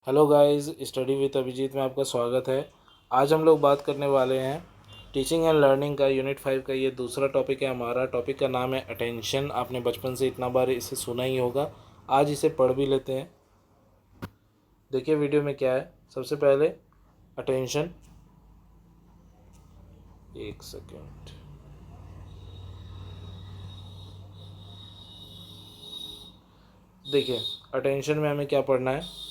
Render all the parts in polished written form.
Hello guys, study with Abhijeet में आपका स्वागत है। आज हम लोग बात करने वाले हैं टीचिंग एंड लर्निंग का यूनिट 5 का। ये दूसरा टॉपिक है हमारा। टॉपिक का नाम है अटेंशन। आपने बचपन से इतना बार इसे सुना ही होगा। आज इसे पढ़ भी लेते हैं। देखिए वीडियो में क्या है। सबसे पहले अटेंशन, एक सेकेंड। देखिए अटेंशन में हमें क्या पढ़ना है।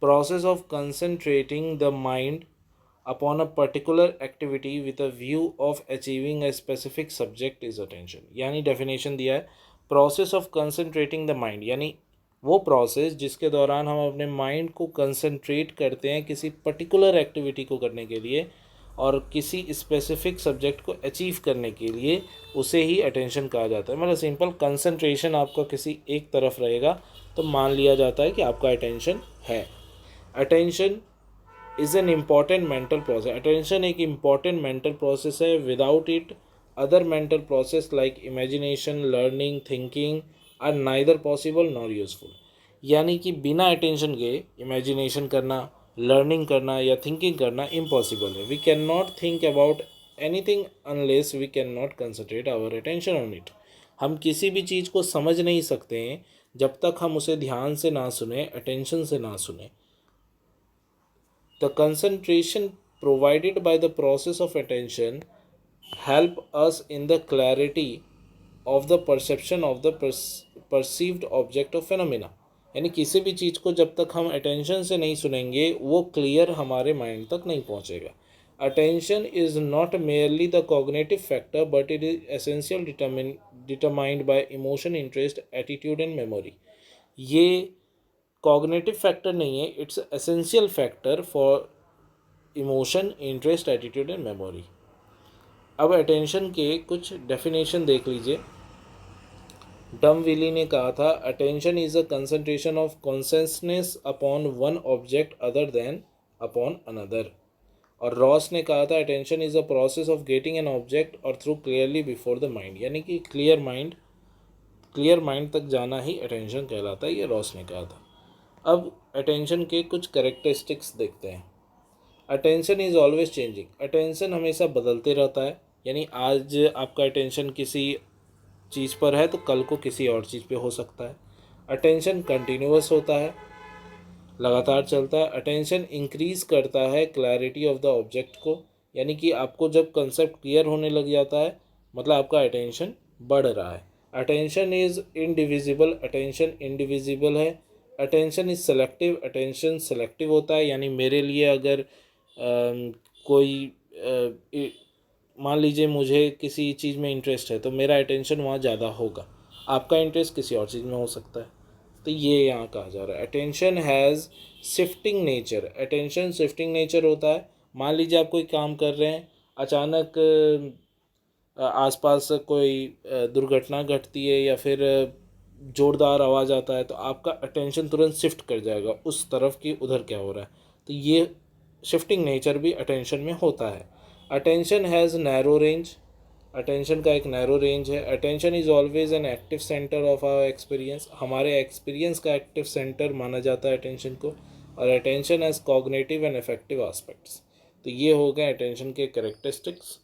Process of concentrating the mind upon a particular activity with a view of achieving a specific subject is attention। यानी डेफिनेशन दिया है, process of concentrating the mind, यानी वो प्रोसेस जिसके दौरान हम अपने माइंड को कंसंट्रेट करते हैं किसी पर्टिकुलर एक्टिविटी को करने के लिए और किसी स्पेसिफिक सब्जेक्ट को अचीव करने के लिए, उसे ही अटेंशन कहा जाता है। मतलब सिंपल, कंसंट्रेशन आपका किसी एक तरफ रहेगा तो मान लिया जाता है कि आपका अटेंशन है। Attention is an important mental process. Attention एक इम्पॉर्टेंट मेंटल प्रोसेस है। Without it other mental process like imagination, learning, thinking are neither possible nor useful. यानी कि बिना अटेंशन के इमेजिनेशन करना, लर्निंग करना या थिंकिंग करना इम्पॉसिबल है। We can not think about anything unless we can not concentrate our attention on it. हम किसी भी चीज़ को समझ नहीं सकते हैं जब तक हम उसे ध्यान से ना सुने, अटेंशन से ना सुने। The concentration provided by the process of attention help us in the clarity of the perception of the perceived object of phenomena। यानी किसी भी चीज़ को जब तक हम अटेंशन से नहीं सुनेंगे वो क्लियर हमारे माइंड तक नहीं पहुंचेगा। Attention is not merely the cognitive factor but it is essential determined by emotion, interest, attitude and memory. ये कॉग्निटिव फैक्टर नहीं है, it's essential factor for emotion, interest, attitude and memory. अब attention के कुछ definition देख लीजिए। डमविली ने कहा था, attention is a concentration of consciousness upon one object other than upon another. और रॉस ने कहा था, attention is a process of getting an object और through clearly before the mind. यानी कि क्लियर माइंड तक जाना ही अटेंशन कहलाता है। ये रॉस ने कहा था। अब अटेंशन के कुछ कैरेक्टरिस्टिक्स देखते हैं। Attention is always changing. Attention हमेशा बदलते रहता है। यानी आज आपका अटेंशन किसी चीज़ पर है तो कल को किसी और चीज़ पे हो सकता है। अटेंशन कंटिन्यूअस होता है, लगातार चलता है। अटेंशन इंक्रीज़ करता है क्लैरिटी ऑफ द ऑब्जेक्ट को। यानी कि आपको जब कंसेप्ट क्लियर होने लग जाता है मतलब आपका अटेंशन बढ़ रहा है। Attention is indivisible. Attention indivisible है। Attention is selective. Attention selective होता है। यानी मेरे लिए अगर कोई मान लीजिए मुझे किसी चीज़ में इंटरेस्ट है तो मेरा अटेंशन वहाँ ज़्यादा होगा, आपका इंटरेस्ट किसी और चीज़ में हो सकता है। तो ये यहाँ कहा जा रहा है attention has shifting nature. Attention shifting nature होता है। मान लीजिए आप कोई काम कर रहे हैं, अचानक आसपास कोई दुर्घटना घटती है या फिर ज़ोरदार आवाज़ आता है तो आपका अटेंशन तुरंत शिफ्ट कर जाएगा उस तरफ कि उधर क्या हो रहा है। तो ये शिफ्टिंग नेचर भी अटेंशन में होता है। Attention has narrow range. Attention का एक नैरो रेंज है। Attention is always an active centre of our experience. हमारे एक्सपीरियंस का एक्टिव सेंटर माना जाता है अटेंशन को। और attention as cognitive and affective aspects. तो ये हो गए अटेंशन के कैरेक्टरिस्टिक्स।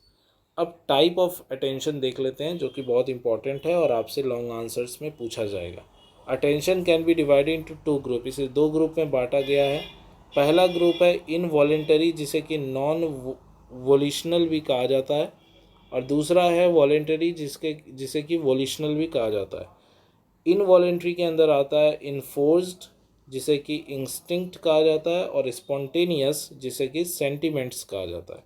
अब टाइप ऑफ अटेंशन देख लेते हैं जो कि बहुत इंपॉर्टेंट है और आपसे लॉन्ग आंसर्स में पूछा जाएगा। Attention can be divided into two group. इसे दो ग्रुप में बांटा गया है। पहला ग्रुप है इनवॉलेंटरी, जिसे कि नॉन वोलिशनल भी कहा जाता है, और दूसरा है वॉलेंटरी जिसे कि वोलिशनल भी कहा जाता है। इनवॉलेंटरी के अंदर आता है इन्फोर्स्ड, जिसे कि इंस्टिंक्ट कहा जाता है, और स्पॉन्टेनियस जिसे कि सेंटिमेंट्स कहा जाता है।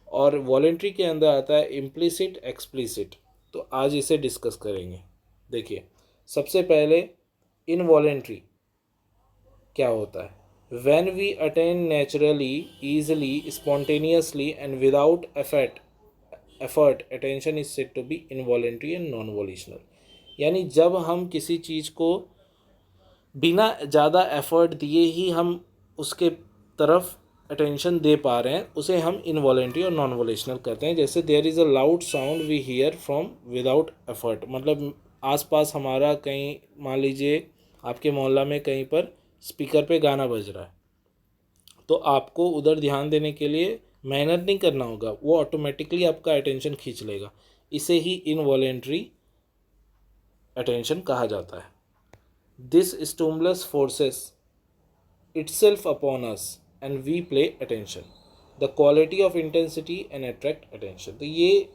और वॉलेंट्री के अंदर आता है इम्प्लिसिट, एक्सप्लिसिट। तो आज इसे डिस्कस करेंगे। देखिए सबसे पहले इनवॉलेंट्री क्या होता है। When we attend naturally, easily, spontaneously and without effort attention is said to be involuntary and non volitional. यानी जब हम किसी चीज़ को बिना ज़्यादा एफर्ट दिए ही हम उसके तरफ अटेंशन दे पा रहे हैं उसे हम इनवॉलेंट्री और नॉन वॉल्यूशनल कहते हैं। जैसे there is a loud sound we hear from without effort. मतलब आसपास हमारा कहीं मान लीजिए आपके मोहल्ला में कहीं पर स्पीकर पे गाना बज रहा है, तो आपको उधर ध्यान देने के लिए मेहनत नहीं करना होगा, वो ऑटोमेटिकली आपका अटेंशन खींच लेगा। इसे ही इनवॉलेंट्री अटेंशन कहा जाता है। This stimulus forces itself upon us and we pay attention. The quality of intensity and attract attention. तो ये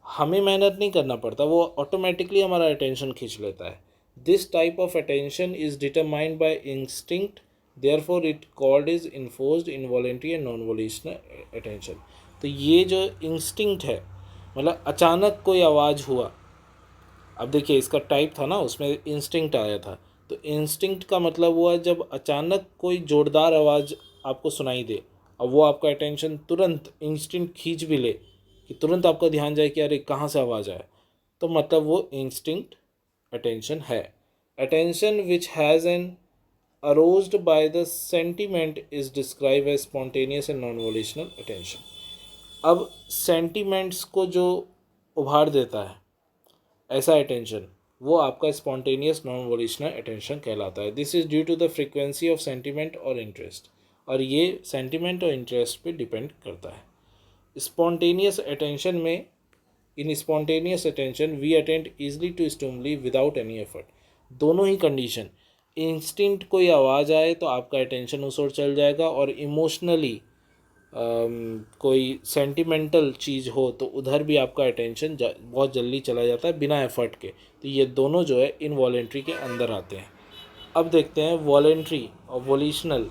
हमें मेहनत नहीं करना पड़ता, वो ऑटोमेटिकली हमारा अटेंशन खींच लेता है। This type of attention is determined by instinct, therefore it called is enforced involuntary and non volitional attention. तो ये जो इंस्टिंक्ट है, मतलब अचानक कोई आवाज़ हुआ, अब देखिए इसका टाइप था ना, उसमें इंस्टिंक्ट आया था, तो इंस्टिंक्ट का मतलब हुआ जब अचानक कोई जोरदार आवाज़ आपको सुनाई दे, अब वो आपका अटेंशन तुरंत इंस्टिंक्ट खींच भी ले कि तुरंत आपका ध्यान जाए कि अरे कहाँ से आवाज़ आए, तो मतलब वो इंस्टिंक्ट अटेंशन है। Attention which has an aroused by the sentiment is describe as spontaneous and non volitional attention. अब सेंटिमेंट्स को जो उभार देता है ऐसा अटेंशन, वो आपका स्पॉन्टेनियस नॉन वोल्यूशनल अटेंशन कहलाता है। This is due to the frequency of sentiment और इंटरेस्ट, और ये सेंटिमेंट और इंटरेस्ट पे डिपेंड करता है। स्पॉन्टेनियस अटेंशन में, in spontaneous attention we attend easily to stimuli without any effort. दोनों ही कंडीशन, इंस्टिंक्ट कोई आवाज़ आए तो आपका अटेंशन उस ओर चल जाएगा, और इमोशनली कोई सेंटिमेंटल चीज़ हो तो उधर भी आपका अटेंशन बहुत जल्दी चला जाता है बिना एफर्ट के। तो ये दोनों जो है इनवॉलेंट्री के अंदर आते हैं। अब देखते हैं वॉलेंट्री और वोल्यूशनल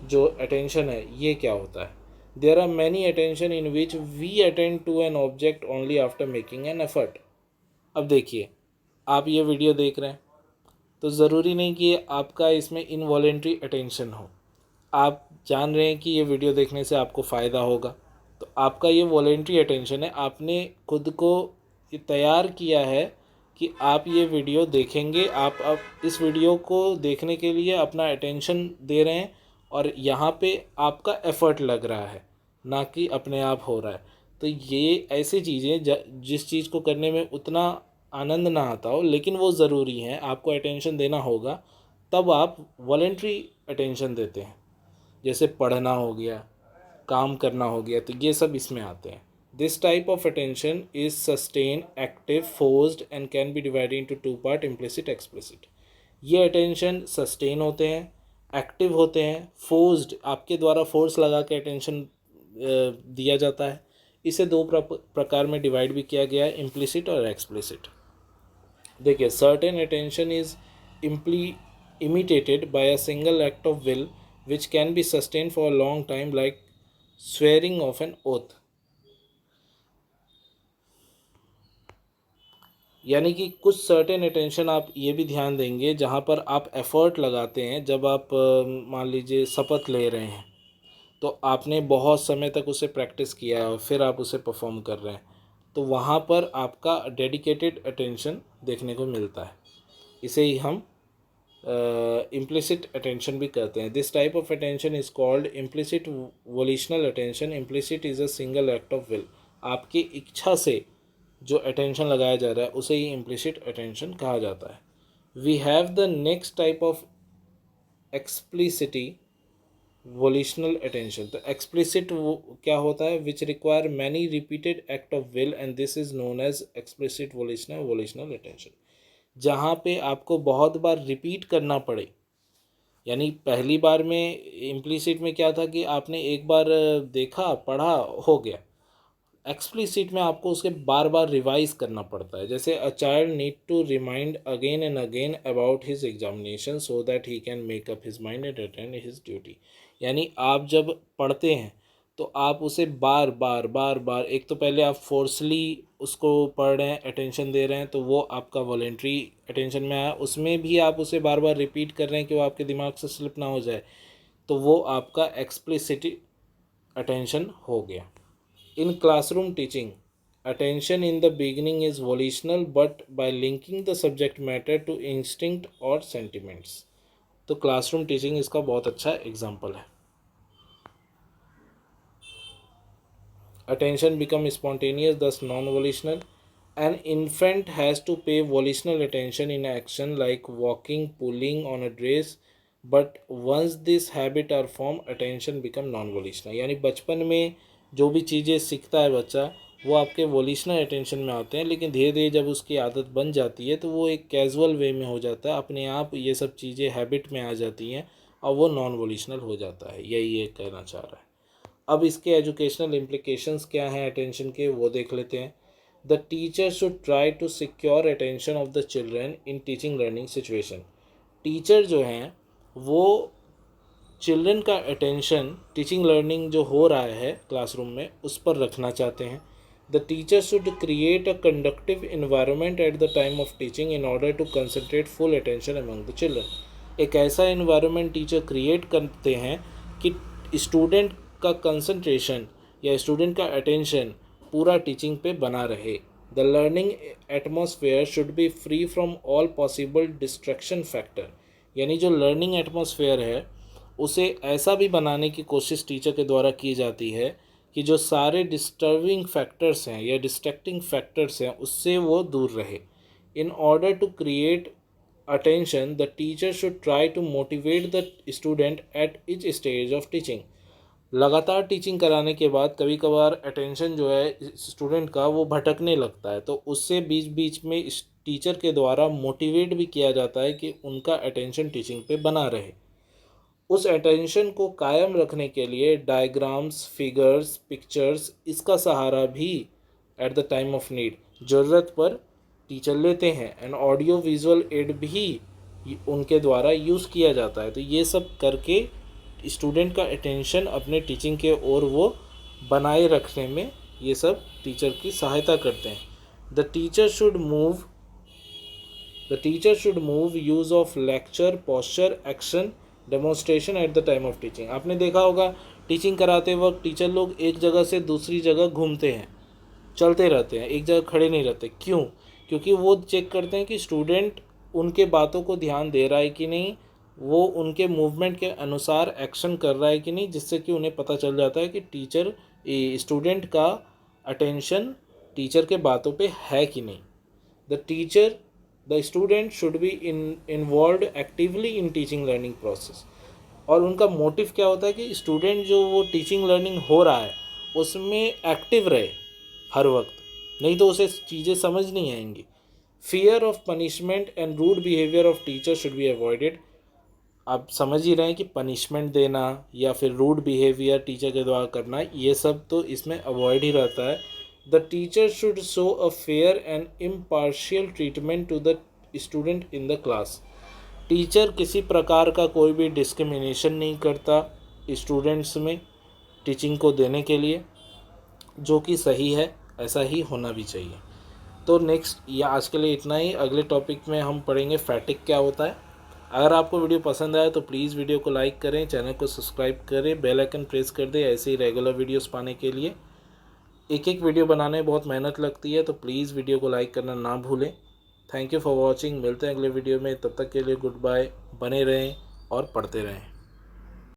जो अटेंशन है ये क्या होता है। There are many attention in which we attend to an object only after making an effort. अब देखिए, आप ये वीडियो देख रहे हैं तो ज़रूरी नहीं कि आपका इसमें इनवॉलेंट्री अटेंशन हो। आप जान रहे हैं कि ये वीडियो देखने से आपको फ़ायदा होगा, तो आपका ये वॉलेंट्री अटेंशन है, आपने खुद को ये तैयार किया है कि आप ये वीडियो देखेंगे। आप इस वीडियो को देखने के लिए अपना अटेंशन दे रहे हैं, और यहाँ पे आपका एफ़र्ट लग रहा है, ना कि अपने आप हो रहा है। तो ये ऐसी चीज़ें जिस चीज़ को करने में उतना आनंद ना आता हो लेकिन वो ज़रूरी है, आपको अटेंशन देना होगा, तब आप वॉलेंट्री अटेंशन देते हैं। जैसे पढ़ना हो गया, काम करना हो गया, तो ये सब इसमें आते हैं। This type of attention is sustain, active, forced and can be divided into two part, implicit, explicit. ये अटेंशन सस्टेन होते हैं, एक्टिव होते हैं, फोर्स्ड आपके द्वारा फोर्स लगा के अटेंशन दिया जाता है। इसे दो प्रकार में डिवाइड भी किया गया है, इम्प्लिसिट और एक्सप्लिसिट। देखिए, certain attention is imitated by a single act of will which can be sustained for a long time, like swearing of an oath। यानी कि कुछ सर्टेन अटेंशन आप ये भी ध्यान देंगे जहाँ पर आप एफर्ट लगाते हैं। जब आप मान लीजिए शपथ ले रहे हैं तो आपने बहुत समय तक उसे प्रैक्टिस किया है और फिर आप उसे परफॉर्म कर रहे हैं, तो वहाँ पर आपका डेडिकेटेड अटेंशन देखने को मिलता है। इसे ही हम इम्प्लिसिट अटेंशन भी कहते हैं। This type of attention is called implicit volitional attention. Implicit is a single act of will. आपकी इच्छा से जो अटेंशन लगाया जा रहा है उसे ही इम्प्लिसिट अटेंशन कहा जाता है। We have the next type of explicitly volitional attention. तो एक्सप्लिसिट क्या होता है, which require many repeated act of will, and this is known as explicit volitional attention. जहाँ पे आपको बहुत बार रिपीट करना पड़े, यानी पहली बार में इम्प्लिसिट में क्या था कि आपने एक बार देखा, पढ़ा, हो गया। एक्सप्लिसिट में आपको उसके बार बार रिवाइज करना पड़ता है। जैसे a child need to remind again and again about his examination so that he can make up his mind and attend his duty. यानी आप जब पढ़ते हैं तो आप उसे बार बार बार बार, एक तो पहले आप फोर्सली उसको पढ़ रहे हैं, अटेंशन दे रहे हैं, तो वो आपका वॉलेंट्री अटेंशन में आया। उसमें भी आप उसे बार बार रिपीट कर रहे हैं कि वो आपके दिमाग से स्लिप ना हो जाए, तो वो आपका एक्सप्लिसिट अटेंशन हो गया। In classroom teaching, attention in the beginning is volitional, but by linking the subject matter to instinct or sentiments, तो क्लासरूम टीचिंग इसका बहुत अच्छा एग्जाम्पल है। Attention becomes spontaneous, thus non-volitional. An infant has to pay volitional attention in action like walking, pulling on a dress, but once this habit are form attention become non volitional, यानी बचपन में जो भी चीज़ें सीखता है बच्चा वो आपके वोलिशनल अटेंशन में आते हैं, लेकिन धीरे धीरे जब उसकी आदत बन जाती है तो वो एक कैजुअल वे में हो जाता है, अपने आप ये सब चीज़ें हैबिट में आ जाती हैं और वो नॉन वोलिशनल हो जाता है। यही ये कहना चाह रहा है। अब इसके एजुकेशनल इम्प्लीकेशंस क्या हैं अटेंशन के, वो देख लेते हैं। The teacher should try to secure attention of the children in teaching learning situation. Teacher जो हैं वो चिल्ड्रन का अटेंशन टीचिंग लर्निंग जो हो रहा है क्लासरूम में उस पर रखना चाहते हैं। The teacher should create a conductive environment at the time of teaching in order to concentrate full attention among the children. एक ऐसा इन्वायरमेंट टीचर क्रिएट करते हैं कि स्टूडेंट का कंसंट्रेशन या स्टूडेंट का अटेंशन पूरा टीचिंग पे बना रहे। The learning atmosphere should be free from all possible distraction factor, यानी जो लर्निंग एटमॉस्फेयर है उसे ऐसा भी बनाने की कोशिश टीचर के द्वारा की जाती है कि जो सारे डिस्टर्बिंग फैक्टर्स हैं या डिस्ट्रैक्टिंग फैक्टर्स हैं उससे वो दूर रहे। In order to create attention the teacher should try to motivate the student at each stage of teaching. लगातार टीचिंग कराने के बाद कभी कभार अटेंशन जो है स्टूडेंट का वो भटकने लगता है, तो उससे बीच बीच में इस टीचर के द्वारा मोटिवेट भी किया जाता है कि उनका अटेंशन टीचिंग पे बना रहे। उस अटेंशन को कायम रखने के लिए डायग्राम्स, फिगर्स, पिक्चर्स इसका सहारा भी eight the time of need ज़रूरत पर टीचर लेते हैं। एंड ऑडियो विजुअल एड भी उनके द्वारा यूज़ किया जाता है। तो ये सब करके स्टूडेंट का अटेंशन अपने टीचिंग के ओर वो बनाए रखने में ये सब टीचर की सहायता करते हैं। The teacher should move use of lecture, posture, action, demonstration eight the time of teaching. आपने देखा होगा टीचिंग कराते वक्त टीचर लोग एक जगह से दूसरी जगह घूमते हैं, चलते रहते हैं, एक जगह खड़े नहीं रहते। क्यों? क्योंकि वो चेक करते हैं कि स्टूडेंट उनके बातों को ध्यान दे रहा है कि नहीं, वो उनके मूवमेंट के अनुसार एक्शन कर रहा है कि नहीं, जिससे कि उन्हें पता चल जाता है कि स्टूडेंट का अटेंशन टीचर के बातों पे है कि नहीं। The student should be involve actively in teaching learning process. और उनका मोटिव क्या होता है कि स्टूडेंट जो वो टीचिंग लर्निंग हो रहा है उसमें एक्टिव रहे हर वक्त, नहीं तो उसे चीज़ें समझ नहीं आएंगी। Fear of punishment and rude behaviour of teacher should be avoided. आप समझ ही रहे हैं कि पनिशमेंट देना या फिर रूड बिहेवियर टीचर के द्वारा करना, ये सब तो इसमें अवॉइड ही रहता है। The teacher should show a fair and impartial treatment to the student in the class. Teacher किसी प्रकार का कोई भी डिस्क्रिमिनेशन नहीं करता स्टूडेंट्स में टीचिंग को देने के लिए, जो कि सही है, ऐसा ही होना भी चाहिए। तो नेक्स्ट ये आज के लिए इतना ही। अगले टॉपिक में हम पढ़ेंगे फैटिक क्या होता है। अगर आपको वीडियो पसंद आए तो प्लीज़ वीडियो को लाइक करें, चैनल को सब्सक्राइब करें, बेल आइकन प्रेस कर दें ऐसे ही रेगुलर वीडियोस पाने के लिए। एक एक वीडियो बनाने में बहुत मेहनत लगती है, तो प्लीज़ वीडियो को लाइक करना ना भूलें। Thank you for watching. मिलते हैं अगले वीडियो में, तब तक के लिए गुड बाय। बने रहें और पढ़ते रहें।